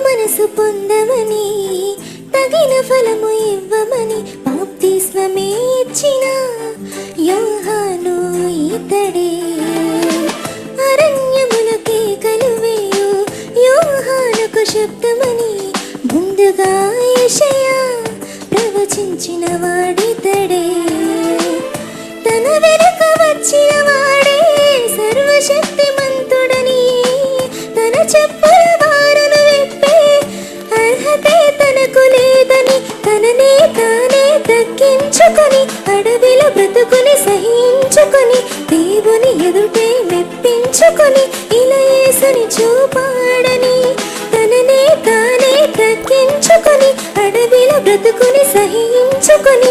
మనసు పొందమని తగిన ఫలము ఇవ్వమని బాప్తిస్మమే ఇచ్చిన యోహాను ఇతడే. అరణ్యములకే కలువేయు యోహానుకు శబ్దమని ముందుగా యెషయా ప్రవచించిన వాడితడే. తన వెనుక వచ్చిన వాడే సర్వశక్తిమంతుడని తన చెప్పుల వారును విప్పే అర్హతే తనకు లేదని తననే తానే తగ్గించుకొని అడవిలో బ్రతుకుని సహించుకొని దేవుని ఎదుటే మెప్పించుకొని ఇలా యేసుని చూపాడని తననే తానే తగ్గించుకొని అడవిలో బ్రతుకుని సహించుకొని